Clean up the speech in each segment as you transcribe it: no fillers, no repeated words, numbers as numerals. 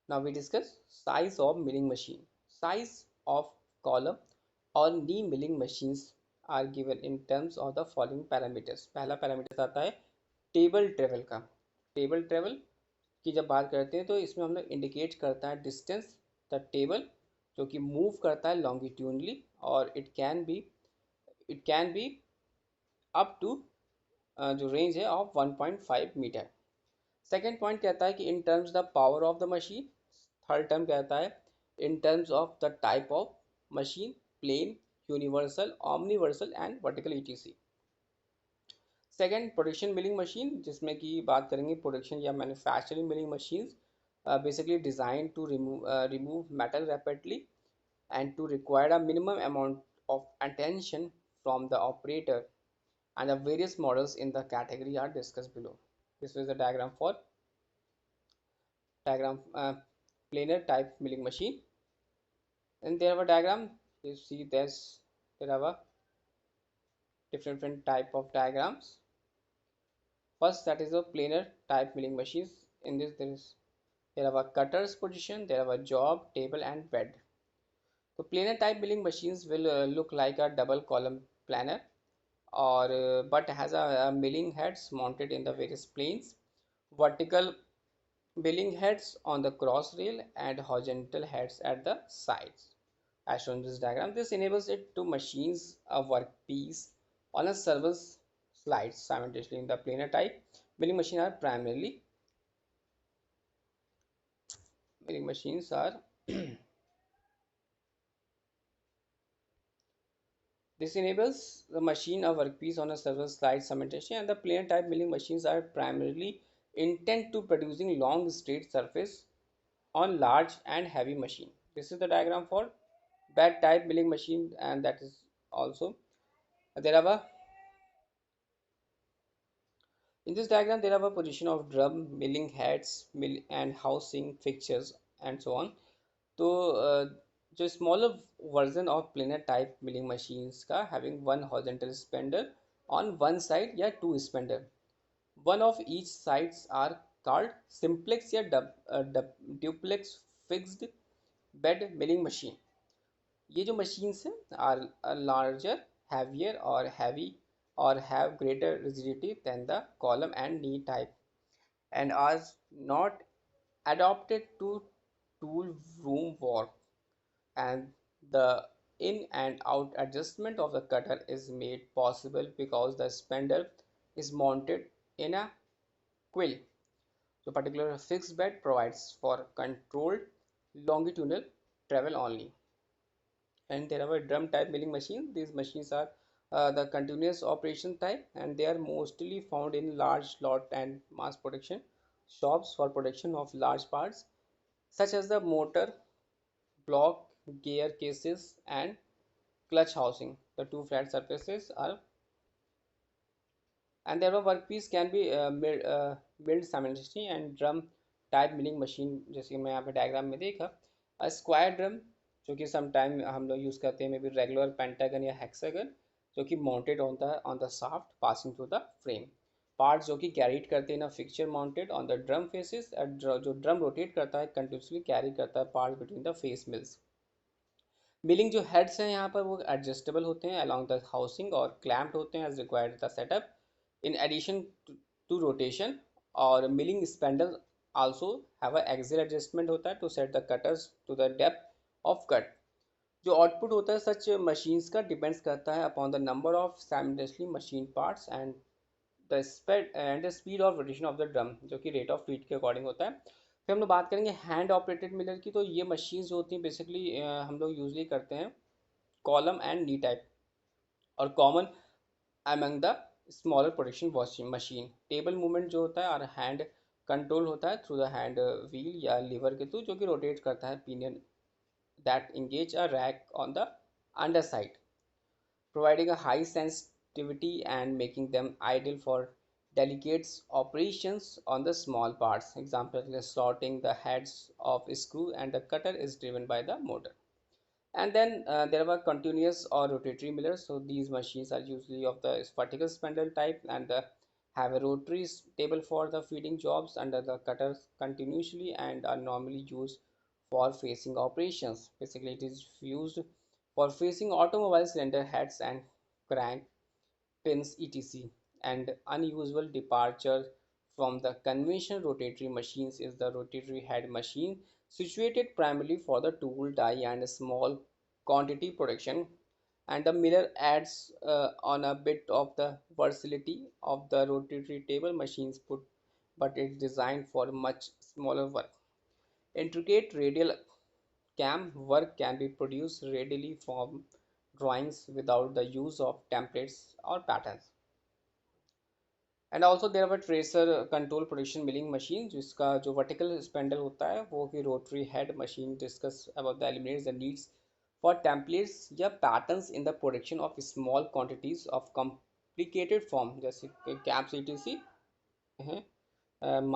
Now we discuss size of milling machine. Size of column or knee milling machines are given in terms of the following parameters. पहला parameters आता है table travel का. Table travel की जब बात करते हैं तो इसमें हम लोग इंडिकेट करता है डिस्टेंस द टेबल जो कि मूव करता है लॉन्गिट्यूडली और it can be up to जो रेंज है ऑफ 1.5 मीटर. सेकेंड पॉइंट कहता है कि in terms the power of the machine. Third term कहता है in terms of the type of machine, plain, universal, omniversal and vertical etc. Second production milling machine जिसमें कि बात करेंगे प्रोडक्शन या manufacturing milling machines basically designed to remove metal rapidly and to require a minimum amount of attention from the operator, and the various models in the category are discussed below. This is the diagram planar type milling machine. And there have a diagram. You see there are a different type of diagrams. First, that is a planar type milling machines. In this there are a cutter's position, there are a job, table and bed. So planar type milling machines will look like a double column planer or but has a milling heads mounted in the various planes, vertical milling heads on the cross rail and horizontal heads at the sides as shown in this diagram. This enables it to machines a workpiece on a several slides simultaneously. In the planar type milling machines are primarily milling machines are This enables the machine a workpiece on a several slides simultaneously, and the planar type milling machines are primarily intent to producing long straight surface on large and heavy machine. This is the diagram for bed type milling machine, and that is also there are a in this diagram there are a position of drum, milling heads, mill and housing fixtures and so on. तो जो smaller version of planar type milling machines का having one horizontal spindle on one side या two spindle. One of each sides are called simplex या duplex fixed bed milling machine. ये जो machines हैं are larger, heavier or heavy or have greater rigidity than the column and knee type and are not adapted to tool room work, and the in and out adjustment of the cutter is made possible because the spindle is mounted in a quill. So particular fixed bed provides for controlled longitudinal travel only. And there are a drum type milling machine. These machines are the continuous operation type, and they are mostly found in large lot and mass production shops for production of large parts such as the motor block, gear cases and clutch housing. The two flat surfaces are and their workpiece can be milled simultaneously. And drum type milling machine जैसे कि मैं यहाँ पे diagram में देखा square drum जो कि some time हम लोग यूज़ करते हैं मे बी रेगुलर पेंटागन या हेक्सागन जो कि माउंटेड होता है on the shaft passing through the frame. Parts जो कि कैरीड करते हैं ना fixture mounted on the drum faces. जो ड्रम रोटेट करता है कंटिन्यूसली कैरी करता है parts between the face mills. Milling जो हेड्स हैं यहाँ पर वो एडजस्टेबल होते हैं अलॉन्ग द हाउसिंग और क्लैम्प्ड होते हैं as required the setup in addition to rotation. और milling spindle also have a axial adjustment होता है to set the cutters to the depth of cut. जो आउटपुट होता है सच मशीन्स का डिपेंड्स करता है upon the number of simultaneously machine parts and the speed of rotation of the drum जो कि रेट ऑफ फीट के अकॉर्डिंग होता है. फिर हम लोग बात करेंगे हैंड ऑपरेटेड मिलर की. तो ये मशीन्स जो होती हैं बेसिकली हम लोग यूजली करते हैं कॉलम एंड नी टाइप और common among the smaller production washing machine. Table movement जो होता है और हैंड कंट्रोल होता है थ्रू द हैंड व्हील या लीवर के थ्रू जो कि रोटेट करता है pinion that engage a rack on the underside, providing a high sensitivity and making them ideal for delicate operations on the small parts. Example is slotting the heads of screw and the cutter is driven by the motor. And then there were continuous or rotatory millers. So these machines are usually of the vertical spindle type and the have a rotary table for the feeding jobs under the cutters continuously and are normally used for facing operations. Basically, it is used for facing automobile cylinder heads and crank pins etc. And unusual departure from the conventional rotatory machines is the rotatory head machine, situated primarily for the tool, die and small quantity production. And the mirror adds on a bit of the versatility of the rotatory table machines put, but it's designed for much smaller work. Intricate radial cam work can be produced readily from drawings without the use of templates or patterns. And also there were tracer control production milling machine जिसका जो vertical spindle होता है वो कि rotary head machine discuss about the eliminates the needs for templates या patterns in the production of small quantities of complicated form जैसे caps etc हैं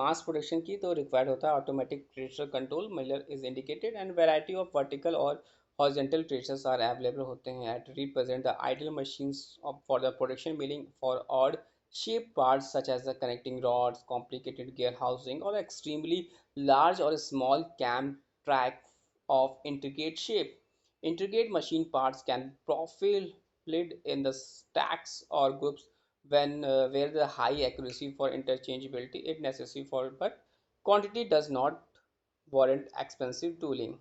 mass production की तो रिक्वायर्ड होता है automatic tracer control miller is indicated and variety of vertical और horizontal tracers are available होते हैं at represent the ideal machines for the production milling for odd shaped parts such as the connecting rods, complicated gear housing, or extremely large or small cam track of intricate shape. Intricate machine parts can profile split in the stacks or groups when where the high accuracy for interchangeability is necessary for but quantity does not warrant expensive tooling.